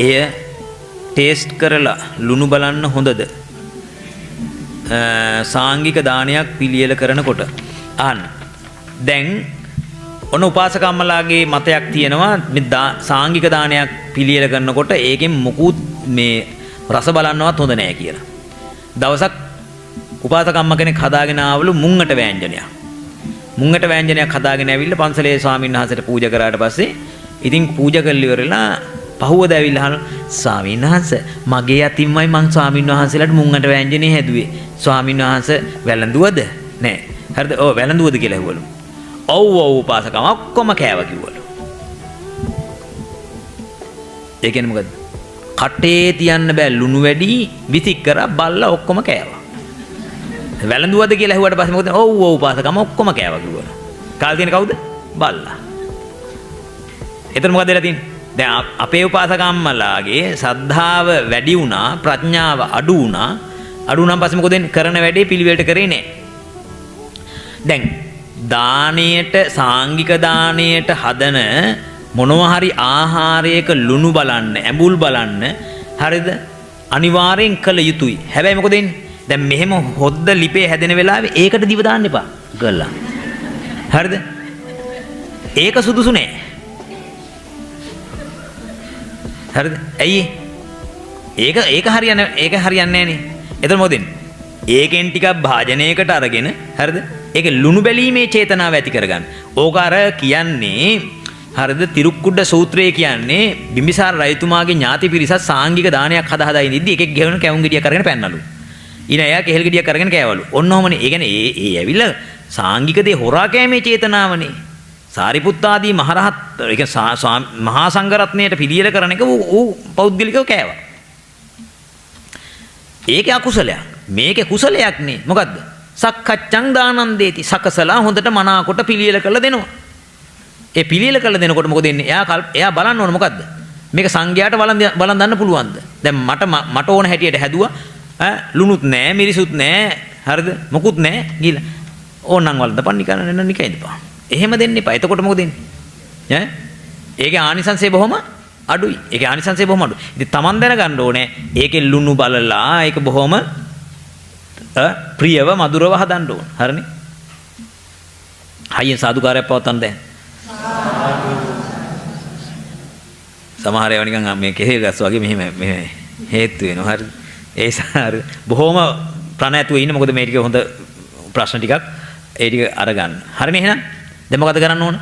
එය ටේස්ට් කරලා ලුණු බලන්න හොඳද? සාංගික දානයක් පිළියෙල කරනකොට අහන්න. දැන් ඔන්න උපාසකම්මලාගේ මතයක් තියෙනවා මේ සාංගික දානයක් පිළියෙල කරනකොට ඒකෙන් මොකුත් මේ රස බලන්නවත් හොඳ නැහැ කියලා. දවසක් උපාසකම්ම කෙනෙක් හදාගෙන ආවලු මුංගට වෑංජනයක්. මුංගට වෑංජනයක් හදාගෙන ඇවිල්ලා පන්සලේ ස්වාමීන් වහන්සේට පූජා කරාට පස්සේ ඉතින් පූජා කරලා ඉවරලා පහුවද ඇවිල්ලා අහන ස්වාමීන් වහන්සේ මගේ අතින්මයි මං ස්වාමීන් වහන්සේලාට මුංගට වෑංජනේ හැදුවේ. ස්වාමීන් වහන්සේ වැළඳුවද? නෑ. හරිද? ඔව් වැළඳුවද කියලා ඇහුවලු. ඔව් ඔව් උපාසකම ඔක්කොම කෑවා කිව්වලු. ඒ කියන්නේ මොකද? කටේ තියන්න බෑ ලුණු වැඩි විසික් කරා බල්ලා ඔක්කොම කෑවා. වැළඳුවද කියලා ඇහුවට පස්සේ මොකද? ඔව් ඔව් උපාසකම ඔක්කොම කෑවා කිව්වලු. කාල් තියෙන කවුද? බල්ලා. එතන මොකද වෙලා තියෙන්නේ? දැන් අපේ උපාසකම්මලාගේ ශ්‍රද්ධාව වැඩි වුණා, ප්‍රඥාව අඩු වුණා. අඩු වුණාන් පස්සේ මොකද වෙන්නේ? කරන වැඩේ පිළිවෙලට කරේ නෑ. දැන් දාණයට සාංගික දාණයට හදන මොනවා හරි ආහාරයක ලුණු බලන්න, ඇඹුල් බලන්න හරිද? අනිවාර්යෙන් කළ යුතුයි. හැබැයි මොකද වෙන්නේ? දැන් මෙහෙම හොද්ද ලිපේ හැදෙන වෙලාවේ ඒකට දිව දාන්න එපා. ගල්ලා. හරිද? ඒක සුදුසු නෑ. හරිද? ඇයි? ඒක හරියන්නේ නෑනේ. එතන මොකද වෙන්නේ? ඒකෙන් ටිකක් භාජනයකට අරගෙන හරිද? ඒක ලුණු බැලීමේ චේතනාව ඇති කරගන්න. ඕක අර කියන්නේ හරිද? තිරුක්කුඩ සූත්‍රයේ කියන්නේ බිම්බිසාර රජතුමාගේ ඥාති පිරිසත් සාංගික දානයක් හදා ඉඳිද්දි එකෙක් ගෙවන කැවුම් ගෙඩියක් අරගෙන පැන්නලු. ඊන එයා කෙහෙල් ගෙඩියක් අරගෙන කෑවලු. ඔන්නෝමනේ. ඒ කියන්නේ ඒ ඇවිල්ලා සාංගික දේ හොරා කෑමේ චේතනාවනේ. සාරිපුත්ත ආදී මහරහත් ඒ කියන්නේ මහා සංඝරත්නයට පිළියෙල කරන එක ඌ පෞද්ගලිකව කෑවා. ඒකේ අකුසලයක්. මේකේ කුසලයක් නේ. මොකද්ද? සක්කච්ඡං දානං දේති. සකසලා හොඳට මනාකොට පිළියෙල කරලා දෙනවා. ඒ පිළියෙල කරලා දෙනකොට මොකද වෙන්නේ? එයා බලන්න ඕන මොකද්ද? මේක සංඝයාට බලන් දන්න පුළුවන්ද? දැන් මට ඕන හැටියට හැදුවා. ලුණුත් නැහැ, මිරිසුත් නැහැ. හරිද? මොකුත් නැහැ. ගිහලා ඕනනම් වලදපන් නිකන් නිකයිදපන්. එහෙම දෙන්න එපා. එතකොට මොකද වෙන්නේ? ඒකේ ආනිසංසය බොහොම අඩුයි. ඒකේ ආනිසංසය බොහොම අඩුයි. ඉතින් Taman දැනගන්න ඕනේ ඒකේ ලුණු බලලා ඒක බොහොම ප්‍රියව මధుරව හදන්න ඕන. හරිනේ? හයියෙන් සාදුකාරයක් පවත්තන්න දැන්. සමහර ඒවා නිකන් මේ කෙහෙල් ගස් වගේ මෙහෙම හේතු වෙනවා. හරිද? ඒ සාර බොහොම ප්‍රණයතුව ඉන්න. මොකද මේ ටික හොඳ ප්‍රශ්න ටිකක් ඒ ටික අරගන්න. හරිනේ එහෙනම්? දැන් මොකද කරන්න ඕන?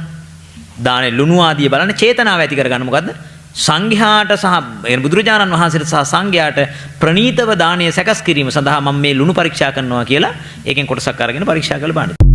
දානේ ලුණු ආදිය බලන්න චේතනාව ඇති කරගන්න. මොකද්ද? සංඝයාට සහ බුදුරජාණන් වහන්සේට සහ සංඝයාට ප්‍රණීතව දානය සැකස් කිරීම සඳහා මම මේ ලුණු පරීක්ෂා කරනවා කියලා ඒකෙන් කොටසක් අරගෙන පරීක්ෂා කරලා බලන්න.